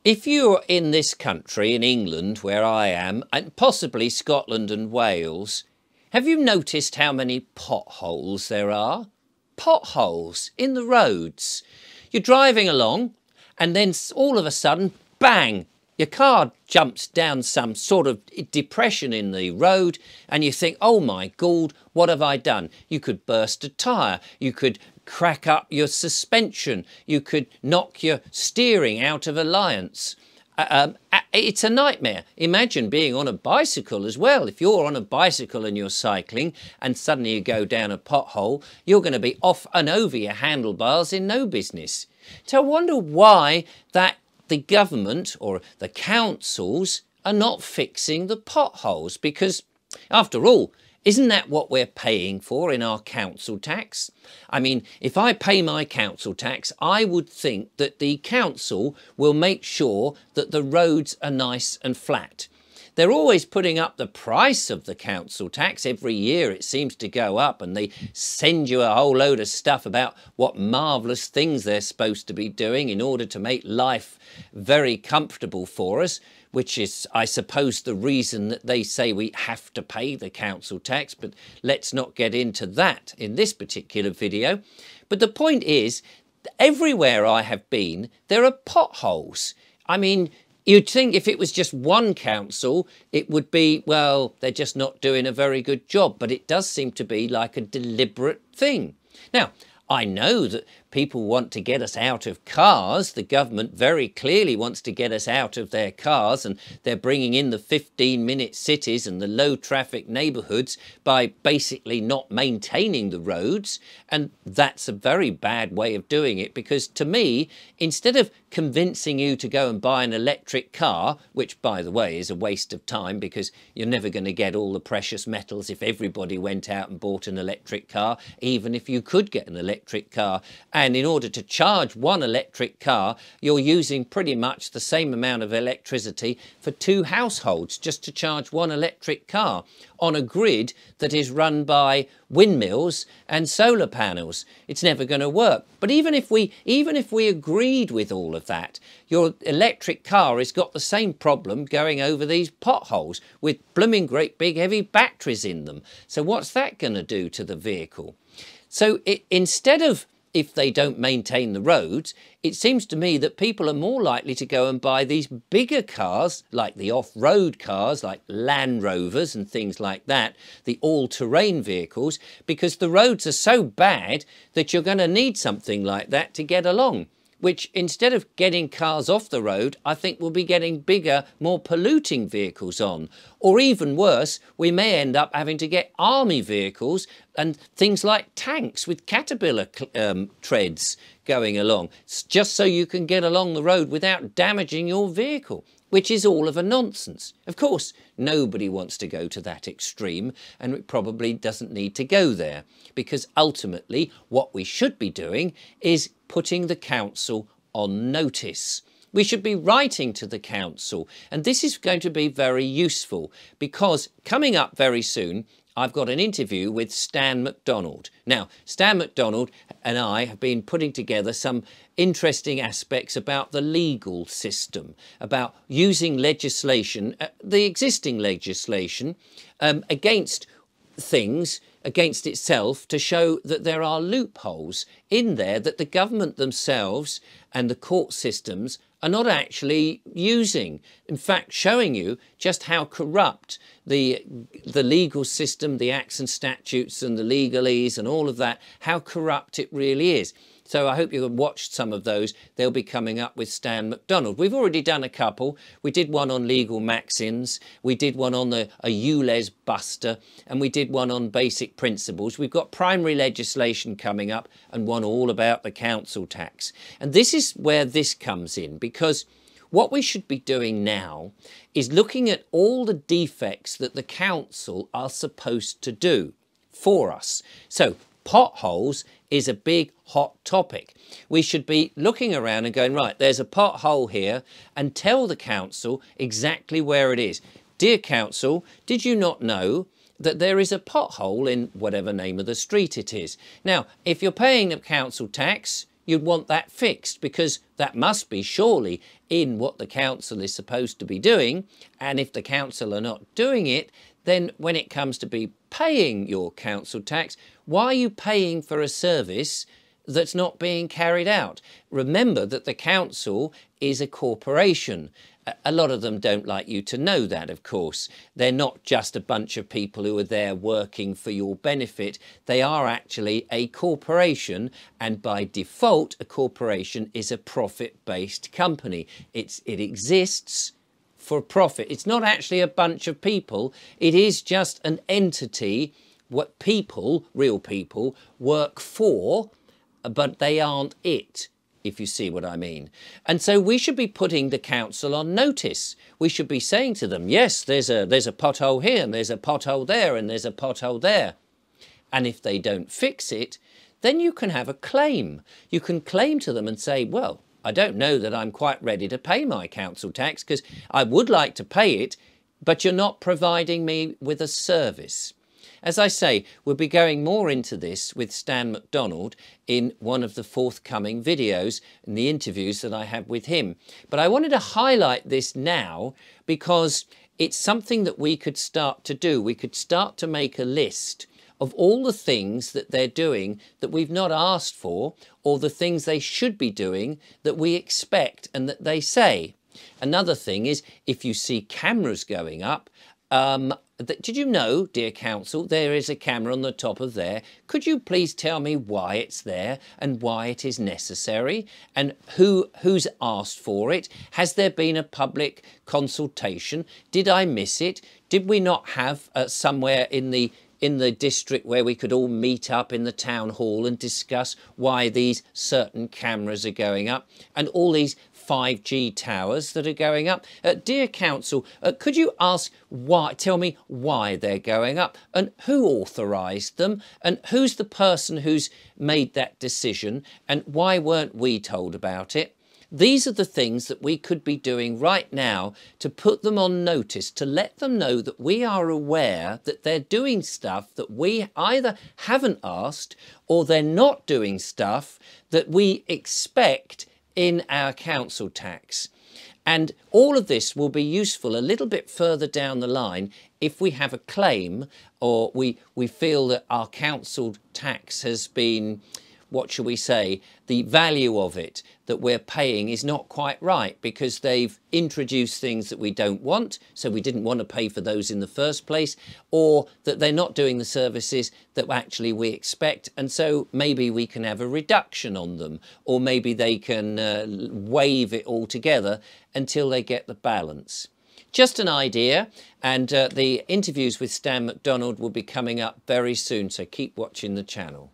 If you're in this country, in England, where I am, and possibly Scotland and Wales, have you noticed how many potholes there are? Potholes in the roads. You're driving along and then all of a sudden, bang, your car jumps down some sort of depression in the road and you think, oh my God, what have I done? You could burst a tyre, you could crack up your suspension, you could knock your steering out of alignment. It's a nightmare. Imagine being on a bicycle as well. If you're on a bicycle and you're cycling and suddenly you go down a pothole, you're going to be off and over your handlebars in no business. So I wonder why that the government or the councils are not fixing the potholes, because after all, isn't that what we're paying for in our council tax? I mean, if I pay my council tax, I would think that the council will make sure that the roads are nice and flat. They're always putting up the price of the council tax. Every year it seems to go up, and they send you a whole load of stuff about what marvellous things they're supposed to be doing in order to make life very comfortable for us, which is, I suppose, the reason that they say we have to pay the council tax. But let's not get into that in this particular video. But the point is, everywhere I have been, there are potholes. I mean, you'd think if it was just one council, it would be, well, they're just not doing a very good job. But it does seem to be like a deliberate thing. Now, I know that people want to get us out of cars. The government very clearly wants to get us out of their cars, and they're bringing in the 15-minute cities and the low traffic neighbourhoods by basically not maintaining the roads. And that's a very bad way of doing it, because to me, instead of convincing you to go and buy an electric car, which by the way is a waste of time because you're never going to get all the precious metals if everybody went out and bought an electric car, even if you could get an electric car. And in order to charge one electric car, you're using pretty much the same amount of electricity for 2 households just to charge one electric car on a grid that is run by windmills and solar panels. It's never going to work. But even if we agreed with all of that, your electric car has got the same problem going over these potholes with blooming great big heavy batteries in them. So what's that going to do to the vehicle? So instead of, if they don't maintain the roads, it seems to me that people are more likely to go and buy these bigger cars, like the off-road cars, like Land Rovers and things like that, the all-terrain vehicles, because the roads are so bad that you're going to need something like that to get along, which instead of getting cars off the road, I think we'll be getting bigger, more polluting vehicles on. Or even worse, we may end up having to get army vehicles and things like tanks with caterpillar treads going along, just so you can get along the road without damaging your vehicle, which is all of a nonsense. Of course, nobody wants to go to that extreme, and it probably doesn't need to go there, because ultimately what we should be doing is putting the council on notice. We should be writing to the council, and this is going to be very useful, because coming up very soon, I've got an interview with Stan McDonald. Now, Stan McDonald and I have been putting together some interesting aspects about the legal system, about using legislation, the existing legislation, against things, against itself, to show that there are loopholes in there that the government themselves and the court systems are not actually using. In fact, showing you just how corrupt the legal system, the acts and statutes and the legalese and all of that, how corrupt it really is. So I hope you've watched some of those. They'll be coming up with Stan McDonald. We've already done a couple. We did one on legal maxims. We did one on a ULEZ buster. And we did one on basic principles. We've got primary legislation coming up and one all about the council tax. And this is where this comes in, because what we should be doing now is looking at all the defects that the council are supposed to do for us. So potholes is a big hot topic. We should be looking around and going, right, there's a pothole here, and tell the council exactly where it is. Dear council, did you not know that there is a pothole in whatever name of the street it is? Now, if you're paying the council tax, you'd want that fixed, because that must be surely in what the council is supposed to be doing. And if the council are not doing it, then when it comes to be paying your council tax, why are you paying for a service that's not being carried out? Remember that the council is a corporation. A lot of them don't like you to know that, of course. They're not just a bunch of people who are there working for your benefit. They are actually a corporation, and by default, a corporation is a profit-based company. It exists for profit. It's not actually a bunch of people. It is just an entity, what people, real people, work for, but they aren't it, if you see what I mean. And so we should be putting the council on notice. We should be saying to them, yes, there's a pothole here, and there's a pothole there, and there's a pothole there. And if they don't fix it, then you can have a claim. You can claim to them and say, well, I don't know that I'm quite ready to pay my council tax, because I would like to pay it, but you're not providing me with a service. As I say, we'll be going more into this with Stan MacDonald in one of the forthcoming videos and the interviews that I have with him. But I wanted to highlight this now because it's something that we could start to do. We could start to make a list of all the things that they're doing that we've not asked for, or the things they should be doing that we expect and that they say. Another thing is, if you see cameras going up, did you know, dear council, there is a camera on the top of there? Could you please tell me why it's there and why it is necessary, and who's asked for it? Has there been a public consultation? Did I miss it? Did we not have somewhere in the district where we could all meet up in the town hall and discuss why these certain cameras are going up and all these 5G towers that are going up? Dear council, could you tell me why they're going up, and who authorised them, and who's the person who's made that decision, and why weren't we told about it? These are the things that we could be doing right now to put them on notice, to let them know that we are aware that they're doing stuff that we either haven't asked, or they're not doing stuff that we expect in our council tax. And all of this will be useful a little bit further down the line if we have a claim, or we feel that our council tax has been, what shall we say, the value of it that we're paying is not quite right, because they've introduced things that we don't want, so we didn't want to pay for those in the first place, or that they're not doing the services that actually we expect, and so maybe we can have a reduction on them, or maybe they can waive it altogether until they get the balance. Just an idea, and the interviews with Stan MacDonald will be coming up very soon, so keep watching the channel.